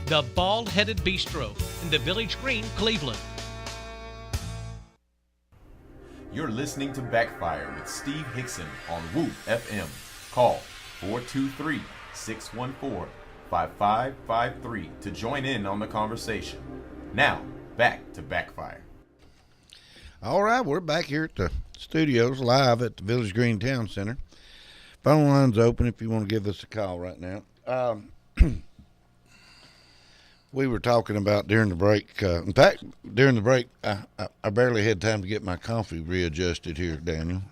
The Bald-Headed Bistro in the Village Green, Cleveland. You're listening to Backfire with Steve Hickson on Whoop FM. Call 423-614-5553 to join in on the conversation. Now, back to Backfire. All right, we're back here at the studios live at the Village Green Town Center. Phone line's open if you want to give us a call right now. We were talking about during the break. In fact, during the break, I barely had time to get my coffee readjusted here, Daniel,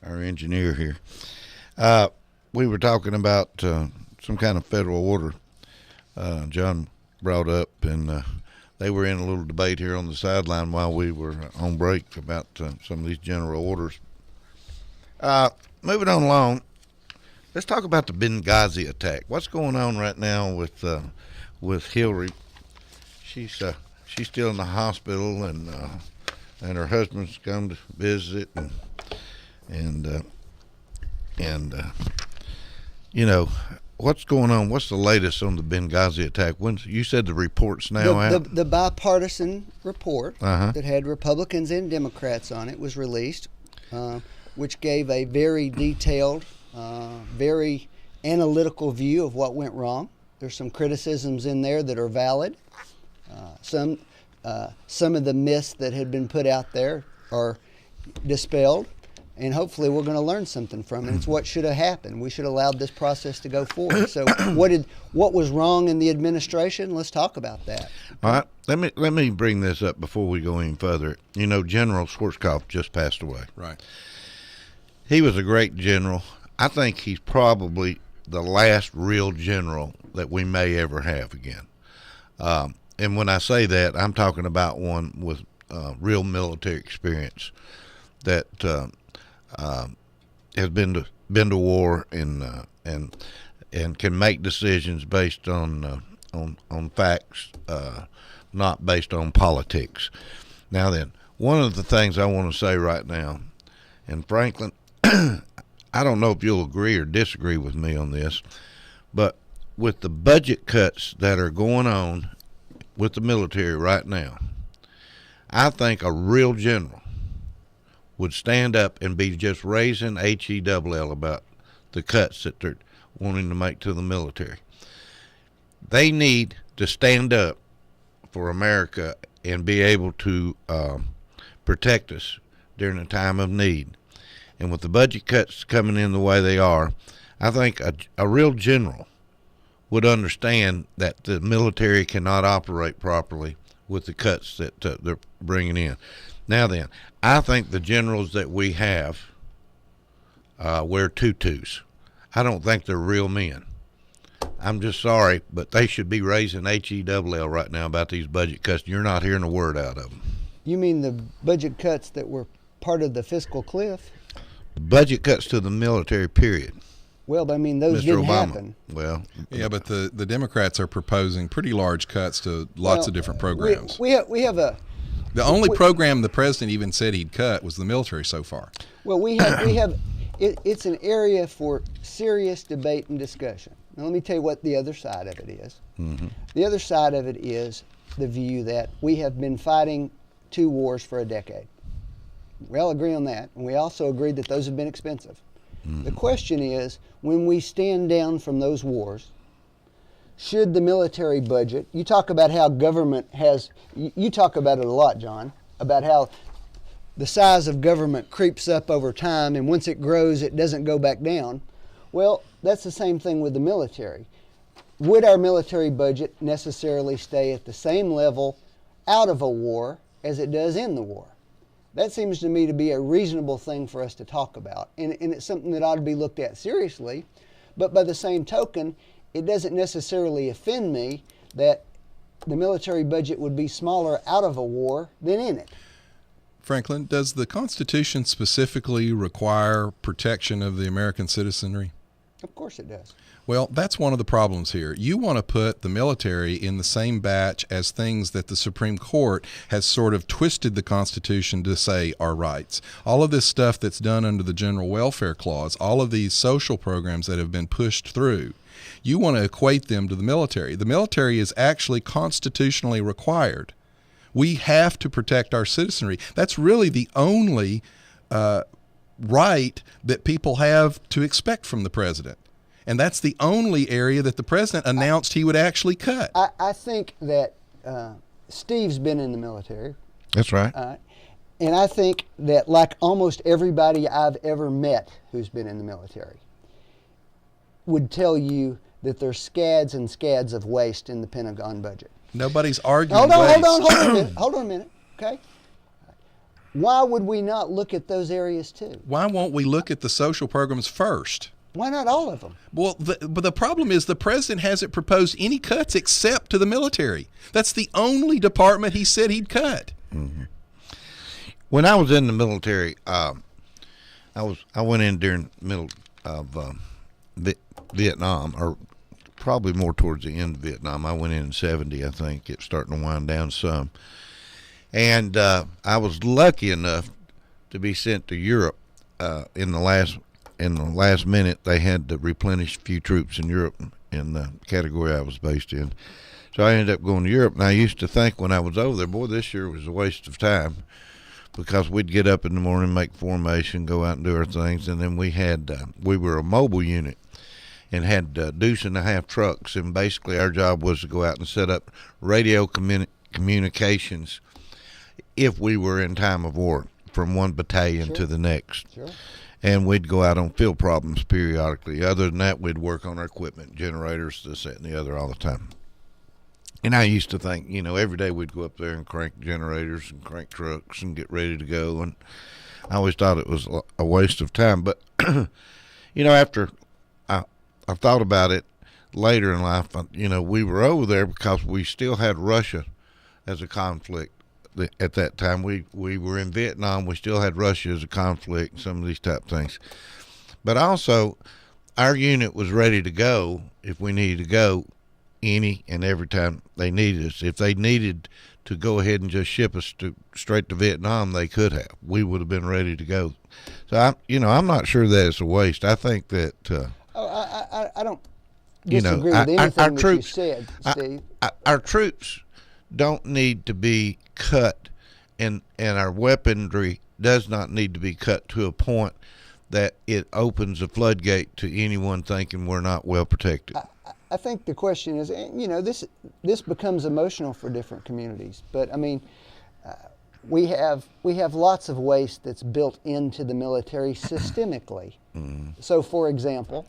our engineer here. We were talking about some kind of federal order John brought up, and they were in a little debate here on the sideline while we were on break about some of these general orders. Moving on along, let's talk about the Benghazi attack. What's going on right now with Hillary? She's still in the hospital, and her husband's come to visit, and you know, what's going on? What's the latest on the Benghazi attack? When you said the report's now out? The bipartisan report that had Republicans and Democrats on it was released, which gave a very detailed, very analytical view of what went wrong. There's some criticisms in there that are valid. Some of the myths that had been put out there are dispelled, and hopefully we're going to learn something from it. It's what should have happened. We should have allowed this process to go forward. So what was wrong in the administration? Let's talk about that. All right. Let me bring this up before we go any further. You know, General Schwarzkopf just passed away. Right. He was a great general. I think he's probably the last real general that we may ever have again. And when I say that, I'm talking about one with real military experience that has been to war and can make decisions based on facts, not based on politics. Now then, one of the things I want to say right now, and Franklin, I don't know if you'll agree or disagree with me on this, but with the budget cuts that are going on with the military right now, I think a real general would stand up and be just raising HELL about the cuts that they're wanting to make to the military. They need to stand up for America and be able to protect us during a time of need. And with the budget cuts coming in the way they are, I think a real general would understand that the military cannot operate properly with the cuts that they're bringing in. Now then, I think the generals that we have wear tutus. I don't think they're real men. I'm just sorry, but they should be raising HELL right now about these budget cuts. You're not hearing a word out of them. You mean the budget cuts that were part of the fiscal cliff? Budget cuts to the military, period. Well, but I mean, those Mr. didn't Obama. happen. Well, yeah, but the Democrats are proposing pretty large cuts to lots of different programs. We have a. The only program the president even said he'd cut was the military so far. Well, we have. It's an area for serious debate and discussion. Now, let me tell you what the other side of it is. Mm-hmm. The other side of it is the view that we have been fighting 2 wars for a decade. We all agree on that, and we also agree that those have been expensive. Mm-hmm. The question is, when we stand down from those wars, should the military budget, you talk about how government has, you talk about it a lot, John, about how the size of government creeps up over time, and once it grows, it doesn't go back down. Well, that's the same thing with the military. Would our military budget necessarily stay at the same level out of a war as it does in the war? That seems to me to be a reasonable thing for us to talk about, and it's something that ought to be looked at seriously. But by the same token, it doesn't necessarily offend me that the military budget would be smaller out of a war than in it. Franklin, does the Constitution specifically require protection of the American citizenry? Of course it does. Well, that's one of the problems here. You want to put the military in the same batch as things that the Supreme Court has sort of twisted the Constitution to say are rights. All of this stuff that's done under the General Welfare Clause, all of these social programs that have been pushed through, you want to equate them to the military. The military is actually constitutionally required. We have to protect our citizenry. That's really the only right that people have to expect from the president. And that's the only area that the president announced he would actually cut. I think that Steve's been in the military. That's right. And I think that, like almost everybody I've ever met who's been in the military, would tell you that there's scads and scads of waste in the Pentagon budget. Nobody's arguing Hold on waste. hold on a minute, okay? Why would we not look at those areas too? Why won't we look at the social programs first? Why not all of them? Well, but the problem is the president hasn't proposed any cuts except to the military. That's the only department he said he'd cut. Mm-hmm. When I was in the military, I went in during the middle of Vietnam, or probably more towards the end of Vietnam. I went in 70, I think. It's starting to wind down some. And I was lucky enough to be sent to Europe in the last minute. They had to replenish a few troops in Europe in the category I was based in. So I ended up going to Europe. And I used to think when I was over there, boy, this year was a waste of time, because we'd get up in the morning, make formation, go out and do our things. And then we were a mobile unit and had deuce and a half trucks. And basically our job was to go out and set up radio communications if we were in time of war, from one battalion to the next. Sure. And we'd go out on field problems periodically. Other than that, we'd work on our equipment, generators, this, that, and the other all the time. And I used to think, every day we'd go up there and crank generators and crank trucks and get ready to go. And I always thought it was a waste of time. But, after I thought about it later in life, we were over there because we still had Russia as a conflict. At that time, we were in Vietnam. We still had Russia as a conflict, some of these type of things. But also, our unit was ready to go if we needed to go any and every time they needed us. If they needed to go ahead and just ship us straight to Vietnam, they could have. We would have been ready to go. So I'm not sure that it's a waste. I think that I don't disagree with anything that you said, Steve. Our troops don't need to be cut, and our weaponry does not need to be cut to a point that it opens a floodgate to anyone thinking we're not well protected. I think the question is, this becomes emotional for different communities, but I mean, we have lots of waste that's built into the military systemically. So, for example,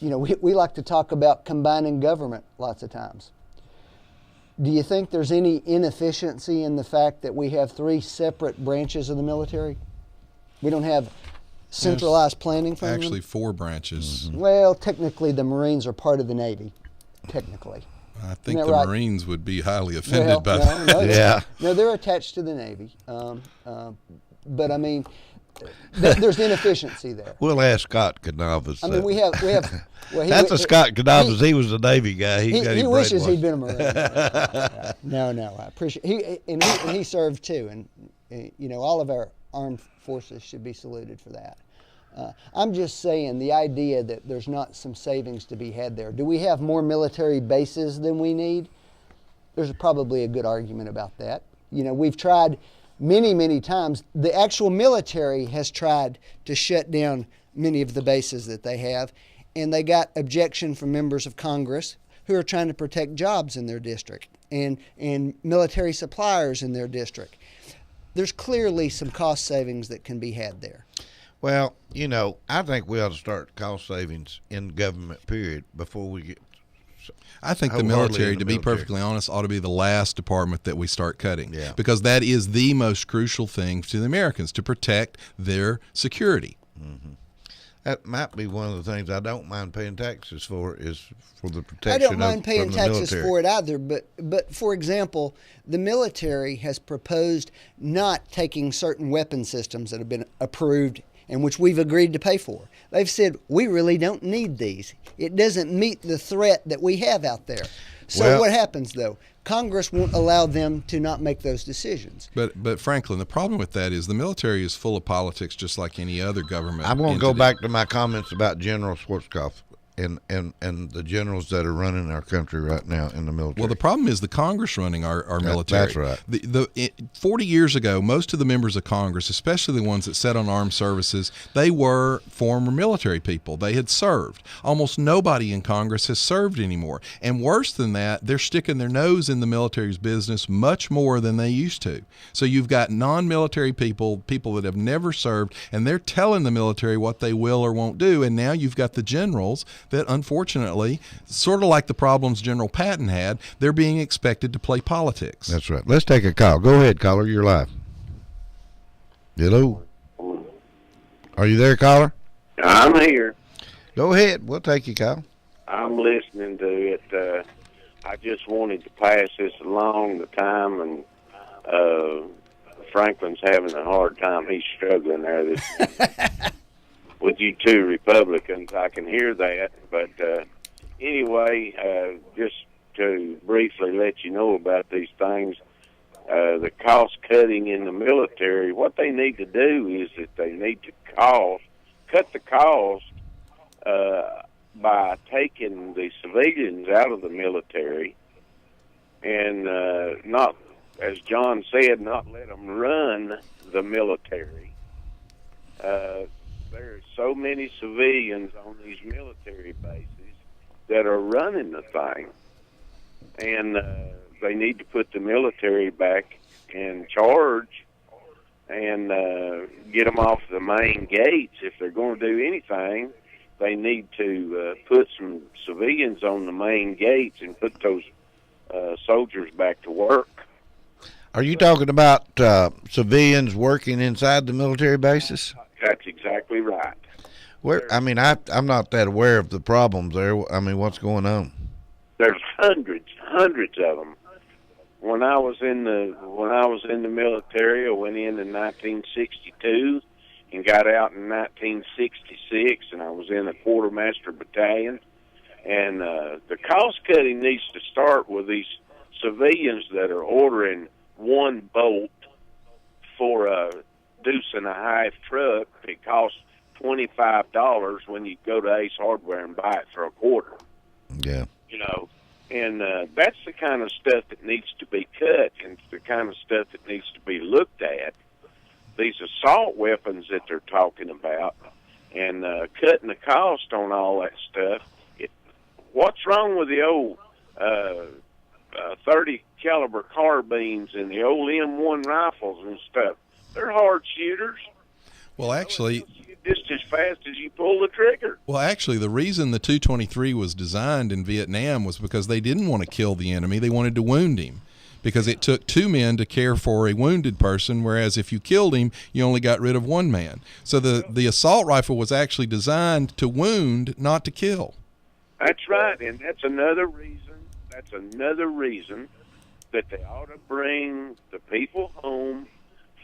we like to talk about combining government lots of times. Do you think there's any inefficiency in the fact that we have 3 separate branches of the military? We don't have centralized planning from them? Actually 4 branches. Mm-hmm. Well, technically the Marines are part of the Navy, technically. I think the right? Marines would be highly offended by that. Yeah. No, they're attached to the Navy. But I mean, there's inefficiency there. We'll ask Scott Canavas. I mean, we have. Well, that's a Scott Canavas. He was a Navy guy. He wishes he'd been a Marine. No, I appreciate. He served too, and all of our armed forces should be saluted for that. I'm just saying, the idea that there's not some savings to be had there. Do we have more military bases than we need? There's probably a good argument about that. We've tried many times. The actual military has tried to shut down many of the bases that they have, and they got objection from members of Congress who are trying to protect jobs in their district and military suppliers in their district. There's clearly some cost savings that can be had there. Well, I think we ought to start cost savings in government, period, before we get. I think the military, to be perfectly honest, ought to be the last department that we start cutting. Yeah. Because that is the most crucial thing to the Americans, to protect their security. Mm-hmm. That might be one of the things I don't mind paying taxes for, is for the protection I don't mind paying taxes military. for it either, but for example, the military has proposed not taking certain weapon systems that have been approved and which we've agreed to pay for. They've said, we really don't need these. It doesn't meet the threat that we have out there. So Well- what happens though? Congress won't allow them to not make those decisions. But Franklin, the problem with that is the military is full of politics, just like any other government. I want to go entity. back to my comments about General Schwarzkopf and the generals that are running our country right now in the military. Well, the problem is the Congress running our military. That's right. 40 years ago, most of the members of Congress, especially the ones that sat on armed services, they were former military people. They had served. Almost nobody in Congress has served anymore. And worse than that, they're sticking their nose in the military's business much more than they used to. So you've got non-military people that have never served, and they're telling the military what they will or won't do. And now you've got the generals that, unfortunately, sort of like the problems General Patton had, they're being expected to play politics. That's right. Let's take a call. Go ahead, caller. You're live. Hello. Are you there, caller? I'm here. Go ahead. We'll take you, Kyle. I'm listening to it. I just wanted to pass this along the time, and Franklin's having a hard time. He's struggling there with you two Republicans. I can hear that. But anyway, just to briefly let you know about these things, the cost cutting in the military, what they need to do is that they need to cut the cost by taking the civilians out of the military and not, as John said, not let them run the military. There are so many civilians on these military bases that are running the thing, and they need to put the military back in charge and get them off the main gates. If they're going to do anything, they need to put some civilians on the main gates and put those soldiers back to work. Are you talking about civilians working inside the military bases? That's exactly right. I'm not that aware of the problems there. I mean, what's going on? There's hundreds of them. When I was in the military, I went in 1962 and got out in 1966, and I was in the quartermaster battalion. And the cost cutting needs to start with these civilians that are ordering one bolt for a deuce and a half truck. It costs $25 when you go to Ace Hardware and buy it for a quarter. Yeah. You know, and that's the kind of stuff that needs to be cut, and the kind of stuff that needs to be looked at. These assault weapons that they're talking about, and cutting the cost on all that stuff. What's wrong with the old 30 caliber carbines and the old M1 rifles and stuff? They're hard shooters. Well, actually, just as fast as you pull the trigger. Well, actually, the reason the 223 was designed in Vietnam was because they didn't want to kill the enemy. They wanted to wound him, because it took two men to care for a wounded person, whereas if you killed him, you only got rid of one man. So the assault rifle was actually designed to wound, not to kill. That's right, and that's another reason. That's another reason that they ought to bring the people home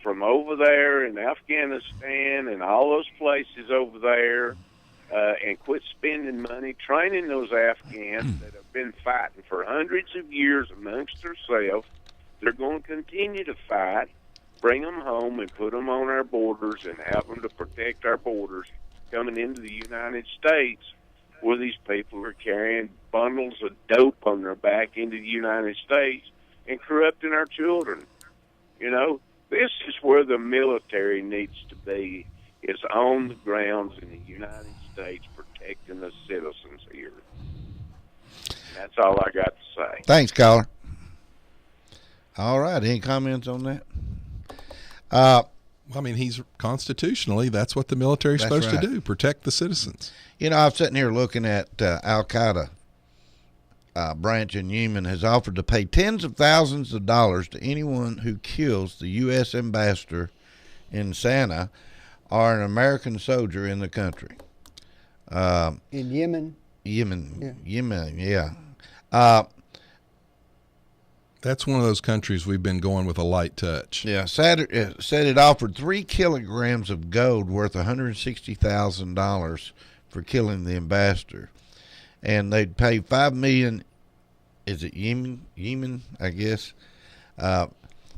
from over there in Afghanistan and all those places over there, and quit spending money training those Afghans that have been fighting for hundreds of years amongst themselves. They're going to continue to fight. Bring them home and put them on our borders and have them to protect our borders coming into the United States, where these people are carrying bundles of dope on their back into the United States and corrupting our children. You know, this is where the military needs to be, is on the grounds in the United States protecting the citizens here. And that's all I got to say. Thanks, caller. All right. Any comments on that? I mean, he's constitutionally, that's what the military is supposed right. to do, protect the citizens. You know, I'm sitting here looking at Al-Qaeda branch in Yemen has offered to pay tens of thousands of dollars to anyone who kills the U.S. ambassador in Sana'a or an American soldier in the country. In Yemen? Yemen, yeah. That's one of those countries we've been going with a light touch. Yeah, said it offered 3 kilograms of gold worth $160,000 for killing the ambassador, and they'd pay $5 million is it Yemen, I guess.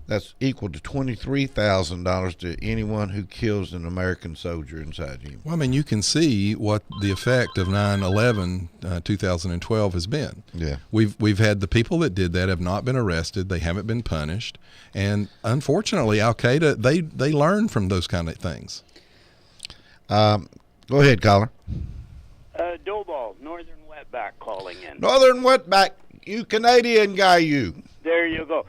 That's equal to $23,000 to anyone who kills an American soldier inside Yemen. Well, I mean, you can see what the effect of 9/11, 2012 has been. Yeah, We've had the people that did that have not been arrested. They haven't been punished, and unfortunately, Al Qaeda they learn from those kind of things. Go ahead, caller. Doughball, Northern Wetback calling in. Northern Wetback, you Canadian guy, you. There you go.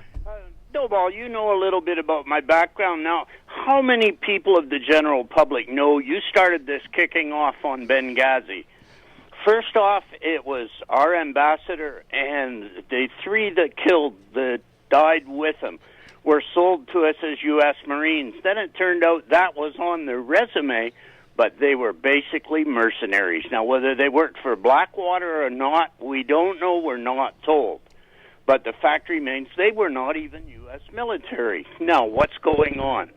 Doughball, you know a little bit about my background. Now, how many people of the general public know you started this kicking off on Benghazi? First off, it was our ambassador, and the three that died with him were sold to us as U.S. Marines. Then it turned out that was on their resume, but they were basically mercenaries. Now, whether they worked for Blackwater or not, we don't know. We're not told. But the fact remains they were not even U.S. military. Now, what's going on?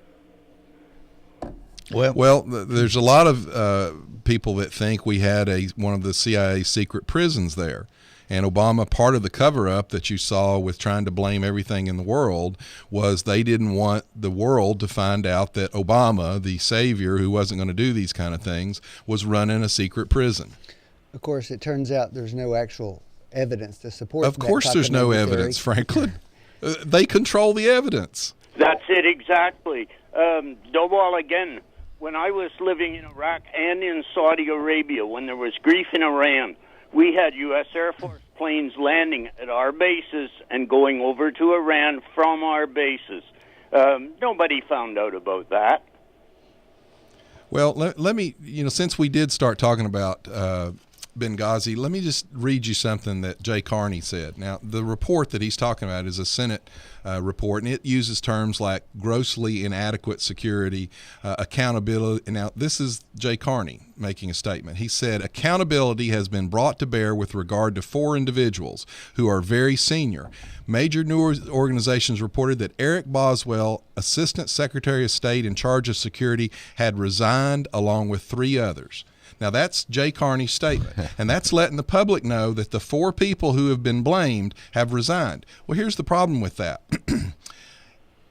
Well, there's a lot of people that think we had one of the CIA secret prisons there. And Obama, part of the cover-up that you saw with trying to blame everything in the world was they didn't want the world to find out that Obama, the savior who wasn't going to do these kind of things, was running a secret prison. Of course, it turns out there's no actual evidence to support. Of course, there's no evidence, Franklin. They control the evidence. That's it exactly. Doughball, again, when I was living in Iraq and in Saudi Arabia, when there was grief in Iran, we had U.S. Air Force planes landing at our bases and going over to Iran from our bases. Nobody found out about that. Well, let me, since we did start talking about Benghazi, let me just read you something that Jay Carney said. Now, the report that he's talking about is a Senate report, and it uses terms like grossly inadequate security, accountability. Now, this is Jay Carney making a statement. He said, accountability has been brought to bear with regard to 4 individuals who are very senior. Major news organizations reported that Eric Boswell, Assistant Secretary of State in charge of security, had resigned along with 3 others. Now, that's Jay Carney's statement, and that's letting the public know that the 4 people who have been blamed have resigned. Well, here's the problem with that.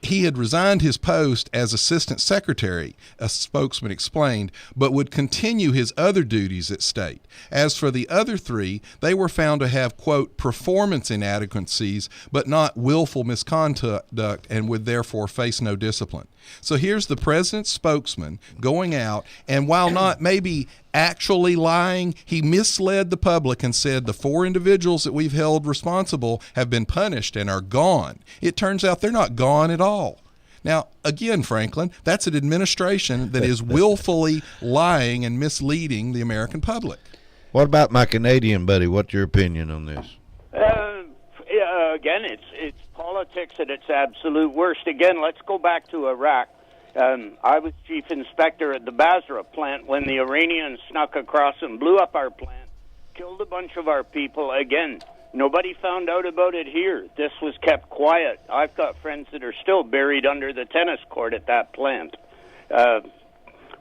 He had resigned his post as assistant secretary, a spokesman explained, but would continue his other duties at state. As for the other 3, they were found to have, quote, performance inadequacies, but not willful misconduct, and would therefore face no discipline. So here's the president's spokesman going out, and while not maybe actually lying, he misled the public and said the 4 individuals that we've held responsible have been punished and are gone. It turns out they're not gone at all. Now, again, Franklin, that's an administration that is willfully lying and misleading the American public. What about my Canadian buddy? What's your opinion on this? Again, it's politics at its absolute worst. Again, let's go back to Iraq. I was chief inspector at the Basra plant when the Iranians snuck across and blew up our plant, killed a bunch of our people. Again, nobody found out about it here. This was kept quiet. I've got friends that are still buried under the tennis court at that plant.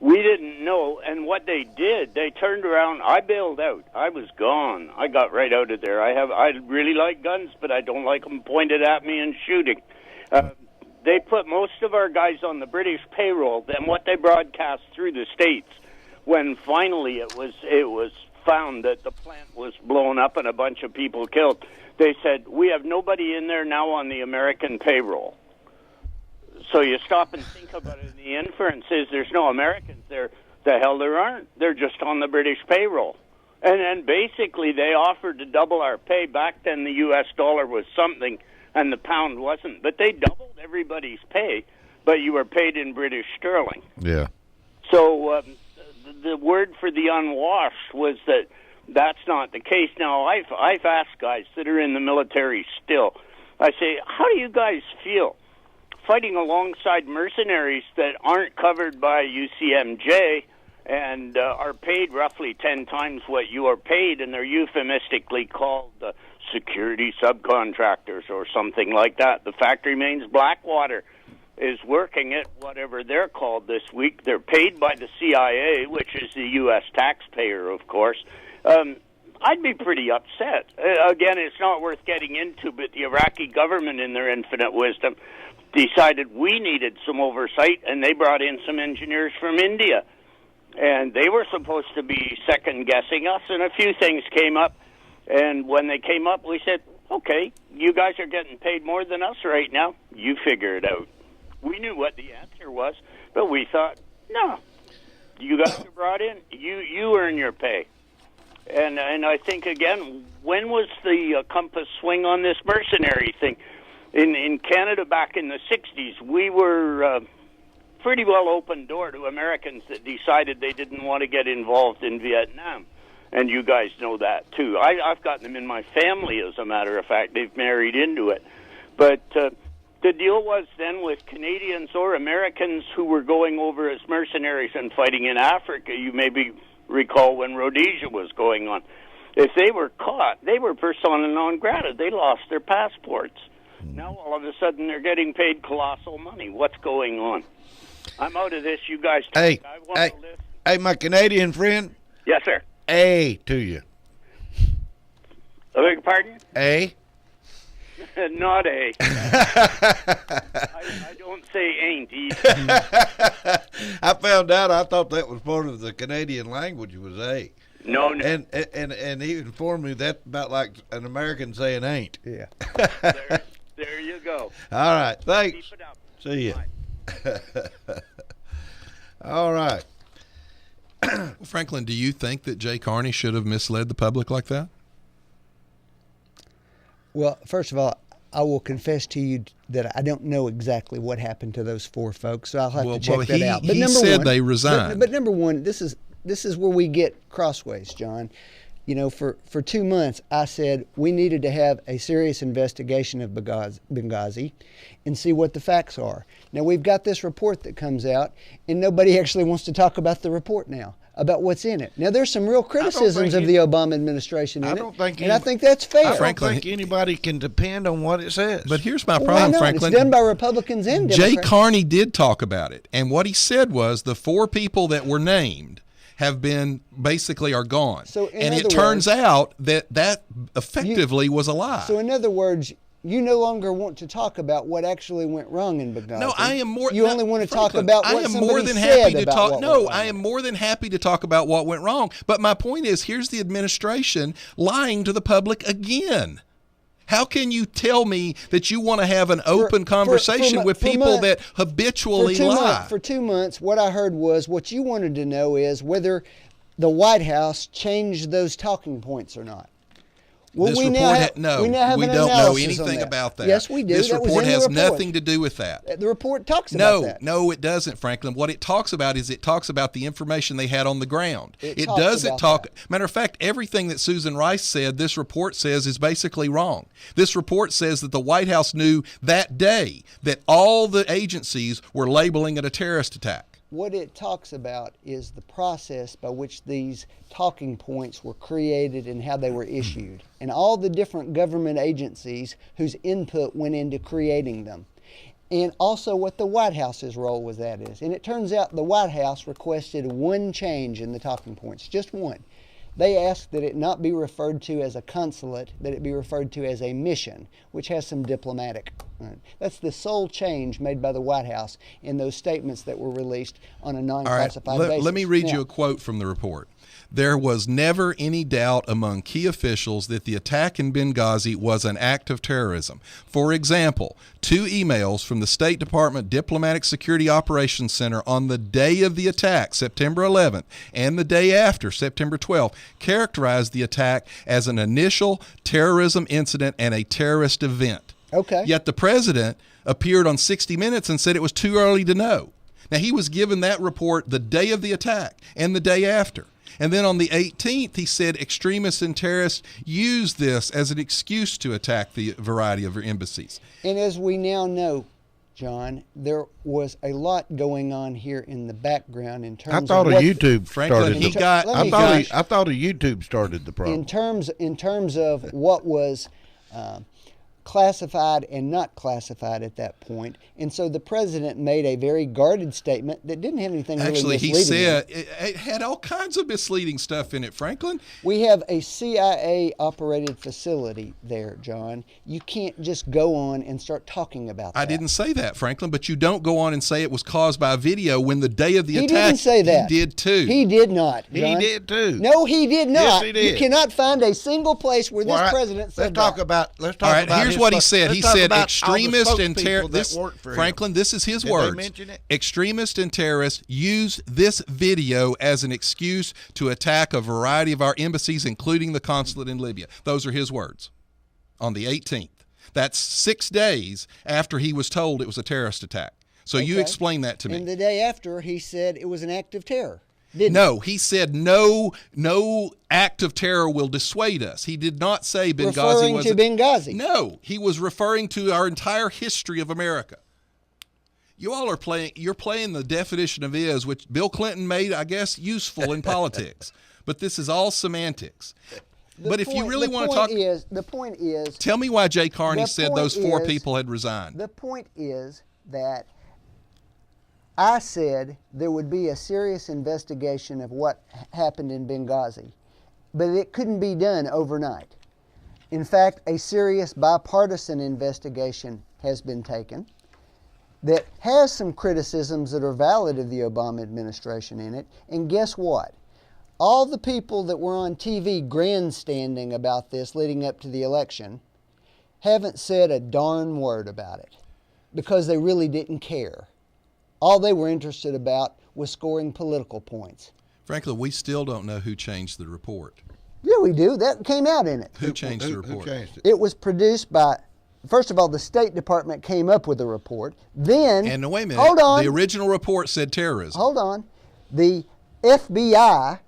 We didn't know, and what they did, they turned around. I bailed out. I was gone. I got right out of there. I really like guns, but I don't like them pointed at me and shooting. They put most of our guys on the British payroll. Then what they broadcast through the States, when finally it was found that the plant was blown up and a bunch of people killed, they said, we have nobody in there now on the American payroll. So you stop and think about it, and the inference is there's no Americans there. The hell there aren't. They're just on the British payroll. And then basically they offered to double our pay. Back then the U.S. dollar was something and the pound wasn't. But they doubled everybody's pay, but you were paid in British sterling. Yeah. So the word for the unwashed was that that's not the case. Now, I've asked guys that are in the military still, I say, how do you guys feel fighting alongside mercenaries that aren't covered by UCMJ and are paid roughly 10 times what you are paid, and they're euphemistically called security subcontractors or something like that? The fact remains Blackwater is working at whatever they're called this week. They're paid by the CIA, which is the U.S. taxpayer, of course. I'd be pretty upset. Again, it's not worth getting into, but the Iraqi government, in their infinite wisdom, decided we needed some oversight, and they brought in some engineers from India. And they were supposed to be second-guessing us, and a few things came up. And when they came up, we said, okay, you guys are getting paid more than us right now. You figure it out. We knew what the answer was, but we thought, no, you guys are brought in. You earn your pay. And I think, again, when was the compass swing on this mercenary thing? In Canada back in the 60s, we were pretty well open door to Americans that decided they didn't want to get involved in Vietnam. And you guys know that, too. I've gotten them in my family, as a matter of fact. They've married into it. But the deal was then with Canadians or Americans who were going over as mercenaries and fighting in Africa. You maybe recall when Rhodesia was going on. If they were caught, they were persona non grata. They lost their passports. Now all of a sudden they're getting paid colossal money. What's going on? I'm out of this. You guys talk. Hey, my Canadian friend. Yes, sir. A to you. I beg your pardon? A. Not A. I don't say ain't either. I found out. I thought that was part of the Canadian language was A. No. And he informed me that's about like an American saying ain't. Yeah. There you go. All right. Thanks. Keep it up. See ya. All right. Well, Franklin, do you think that Jay Carney should have misled the public like that? Well, first of all, I will confess to you that I don't know exactly what happened to those 4 folks, so I'll have to check that out. But he said they resigned. But number one, this is where we get crossways, John. You know, for 2 months, I said we needed to have a serious investigation of Benghazi and see what the facts are. Now, we've got this report that comes out, and nobody actually wants to talk about the report now, about what's in it. Now, there's some real criticisms of the Obama administration in it, and I think that's fair. I don't think anybody can depend on what it says. But here's my problem, Franklin. It's done by Republicans and Democrats. Jay Carney did talk about it, and what he said was the 4 people that were named have been basically are gone. And it turns out that effectively was a lie. So in other words, you no longer want to talk about what actually went wrong in Benghazi. No, I am more. You only want to talk about what somebody said about what went wrong. I am more than happy to talk about what went wrong. But my point is, here's the administration lying to the public again. How can you tell me that you want to have an open conversation with people that habitually lie? For 2 months, what I heard was what you wanted to know is whether the White House changed those talking points or not. Well, This we report, now we have don't an know analysis anything on that. about that. Yes, we do. This That was report in the has report. nothing to do with that. The report talks about that. No, it doesn't, Franklin. What it talks about is it talks about the information they had on the ground. It doesn't talks talk. about that. Matter of fact, everything that Susan Rice said, this report says is basically wrong. This report says that the White House knew that day that all the agencies were labeling it a terrorist attack. What it talks about is the process by which these talking points were created and how they were issued, and all the different government agencies whose input went into creating them, and also what the White House's role with that is. And it turns out the White House requested one change in the talking points, just one. They asked that it not be referred to as a consulate, that it be referred to as a mission, which has some diplomatic. That's the sole change made by the White House in those statements that were released on a non-classified basis. Let me read you a quote from the report. There was never any doubt among key officials that the attack in Benghazi was an act of terrorism. For example, 2 emails from the State Department Diplomatic Security Operations Center on the day of the attack, September 11th, and the day after, September 12th, characterized the attack as an initial terrorism incident and a terrorist event. Okay. Yet the president appeared on 60 Minutes and said it was too early to know. Now, he was given that report the day of the attack and the day after. And then on the 18th, he said extremists and terrorists used this as an excuse to attack the variety of embassies. And as we now know, John, there was a lot going on here in the background in terms I thought of a YouTube Franklin, started. I thought a YouTube started the problem. in terms of what was classified and not classified at that point. And so the president made a very guarded statement that didn't have anything really Actually, he misleading in said it. it had all kinds of misleading stuff in it, Franklin. We have a CIA-operated facility there, John. You can't just go on and start talking about that. I didn't say that, Franklin, but you don't go on and say it was caused by a video when the day of the attack. He didn't say that. He did too. He did not, John. He did too. No, he did not. Yes, he did. You cannot find a single place where this All right, president said let's talk that. about. Let's talk All right, about. here's his what he folks. said. Let's He talk said about all the extremists and spokespeople terrorists. that work for him. Franklin, this is his Did they words. mention it? Extremists and terrorists use this video as an excuse to attack a variety of our embassies, including the consulate in Libya. Those are his words on the 18th. That's 6 days after he was told it was a terrorist attack. So you Okay. explain that to me. And the day after, he said it was an act of terror. Didn't No, he said no act of terror will dissuade us. He did not say Benghazi referring was to Benghazi. No, he was referring to our entire history of America. You all are you're playing the definition of is, which Bill Clinton made, I guess, useful in politics. But this is all semantics. But if you really want to talk, the point is, tell me why Jay Carney the said point those 4 is- people had resigned. the point is that I said there would be a serious investigation of what happened in Benghazi, but it couldn't be done overnight. In fact, a serious bipartisan investigation has been taken that has some criticisms that are valid of the Obama administration in it. And guess what? All the people that were on TV grandstanding about this leading up to the election haven't said a darn word about it because they really didn't care. All they were interested about was scoring political points. Frankly, we still don't know who changed the report. Yeah, we do. That came out in it. Who changed the Who report? changed it? It was produced by, first of all, the State Department came up with a report. Then, And wait a minute. hold on. The original report said terrorism. Hold on. The FBI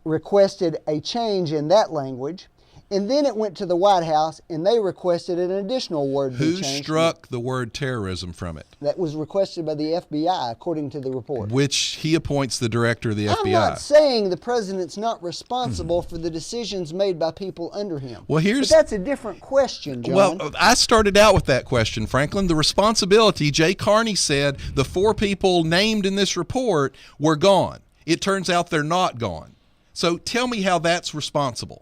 requested a change in that language, and then it went to the White House, and they requested an additional word to be Who changed. struck the word terrorism from it? That was requested by the FBI, according to the report. Which he appoints the director of the I'm FBI. not saying the president's not responsible for the decisions made by people under him. Well, here's- but that's a different question, John. Well, I started out with that question, Franklin. The responsibility, Jay Carney said the 4 people named in this report were gone. It turns out they're not gone. So tell me how that's responsible.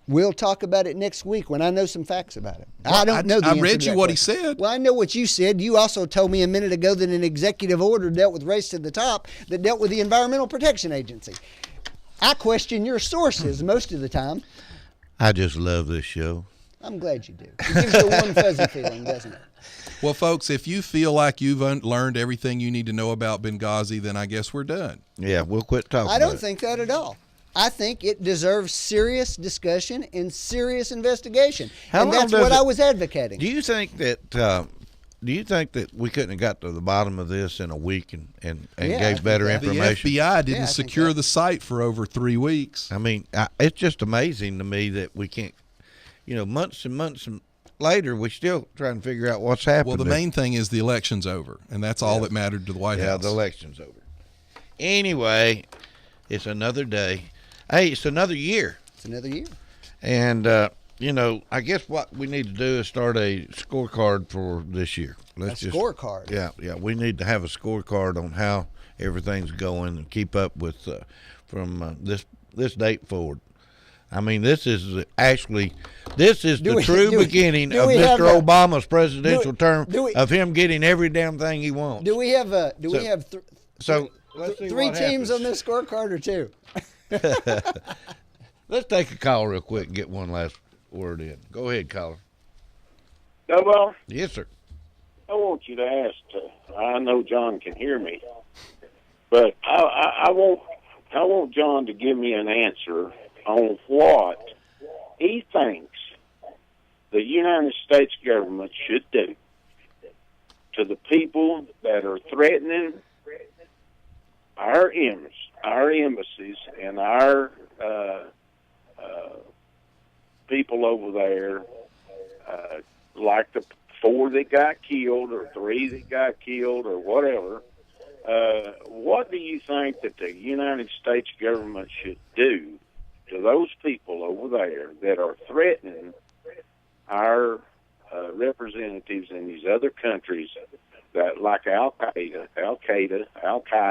We'll talk about it next week when I know some facts about it. I don't know the I answer read to you that what he question. said. Well, I know what you said. You also told me a minute ago that an executive order dealt with Race to the Top that dealt with the Environmental Protection Agency. I question your sources most of the time. I just love this show. I'm glad you do. It gives you a warm, fuzzy feeling, doesn't it? Well, folks, if you feel like you've learned everything you need to know about Benghazi, then I guess we're done. Yeah, we'll quit talking. I about don't it. think that at all. I think it deserves serious discussion and serious investigation. How and long that's does what it- I was advocating. Do you think that? Do you think that we couldn't have got to the bottom of this in a week and Yeah, I gave think better that- The information? FBI didn't Yeah, I think secure so. the site for over 3 weeks. I mean, it's just amazing to me that we can't. Months and months later, we're still trying to figure out what's happened. Well, the main thing is the election's over, and that's all that mattered to the White Yeah, House. the election's over. Anyway, it's another day. Hey, it's another year. It's another year. And, I guess what we need to do is start a scorecard for this year. Let's just Scorecard. Yeah. We need to have a scorecard on how everything's going and keep up with from this date forward. I mean, this is the true beginning of Mr. Obama's presidential term of him getting every damn thing he wants. Do we have let's see three what teams happens. on this scorecard or 2? Let's take a call real quick and get one last word in. Go ahead, caller. Well, Yes, sir. I want you to ask. I know John can hear me, but I want John to give me an answer on what he thinks the United States government should do to the people that are threatening our embassies and our people over there, like the 4 that got killed or 3 that got killed or whatever. What do you think that the United States government should do to those people over there that are threatening our representatives in these other countries, that like Al Qaeda,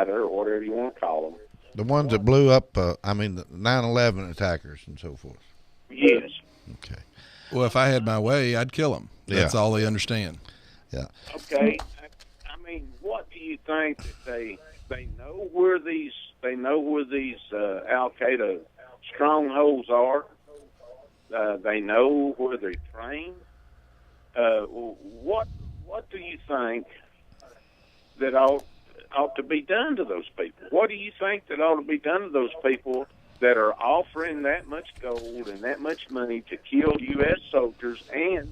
or whatever you want to call them. The ones that blew up, the 9/11 attackers and so forth. Yes. Okay. Well, if I had my way, I'd kill them. That's all they understand. Yeah. Okay. I mean, what do you think that they know where these Al Qaeda strongholds are? They know where they're trained. What do you think that ought to be done to those people? What do you think that ought to be done to those people that are offering that much gold and that much money to kill U.S. soldiers and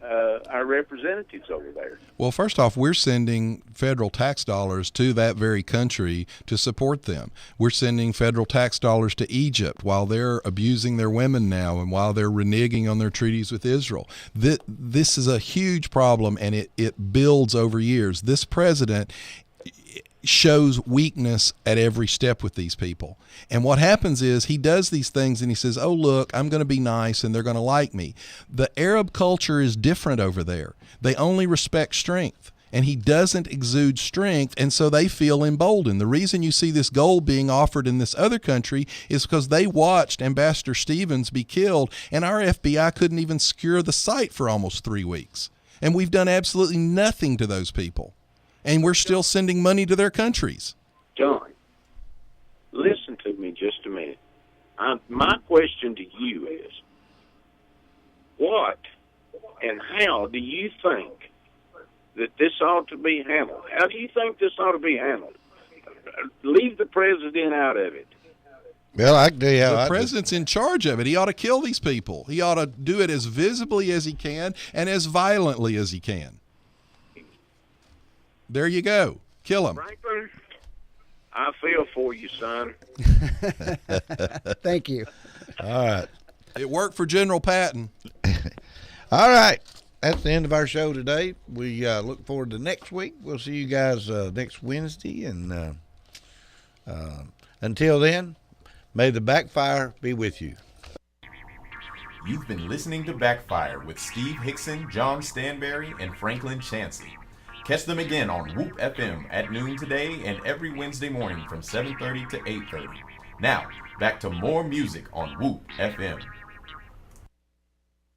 our representatives over there? Well, first off, we're sending federal tax dollars to that very country to support them. We're sending federal tax dollars to Egypt while they're abusing their women now and while they're reneging on their treaties with Israel. This is a huge problem, and it builds over years. This president shows weakness at every step with these people. And what happens is he does these things and he says, oh, look, I'm going to be nice and they're going to like me. The Arab culture is different over there. They only respect strength. And he doesn't exude strength, and so they feel emboldened. The reason you see this gold being offered in this other country is because they watched Ambassador Stevens be killed, and our FBI couldn't even secure the site for almost 3 weeks. And we've done absolutely nothing to those people. And we're still sending money to their countries. John, listen to me just a minute. My question to you is, what and how do you think that this ought to be handled? How do you think this ought to be handled? Leave the president out of it. Well, I can tell you how the president's in charge of it. He ought to kill these people. He ought to do it as visibly as he can and as violently as he can. There you go. Kill him. Franklin, I feel for you, son. Thank you. All right. It worked for General Patton. All right. That's the end of our show today. We look forward to next week. We'll see you guys next Wednesday. And until then, may the Backfire be with you. You've been listening to Backfire with Steve Hickson, John Stanberry, and Franklin Chansey. Catch them again on Whoop FM at noon today and every Wednesday morning from 7:30 to 8:30. Now, back to more music on Whoop FM.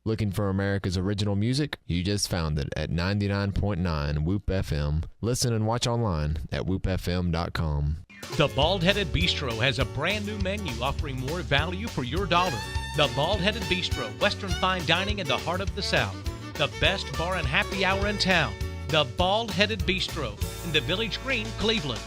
Looking for America's original music? You just found it at 99.9 Whoop FM. Listen and watch online at whoopfm.com. The Bald-Headed Bistro has a brand new menu offering more value for your dollar. The Bald-Headed Bistro, Western fine dining in the heart of the South. The best bar and happy hour in town. The Bald-Headed Bistro in the Village Green, Cleveland.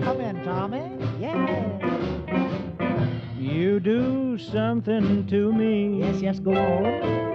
Come in, Tommy. Yeah. You do something to me. Yes, go on.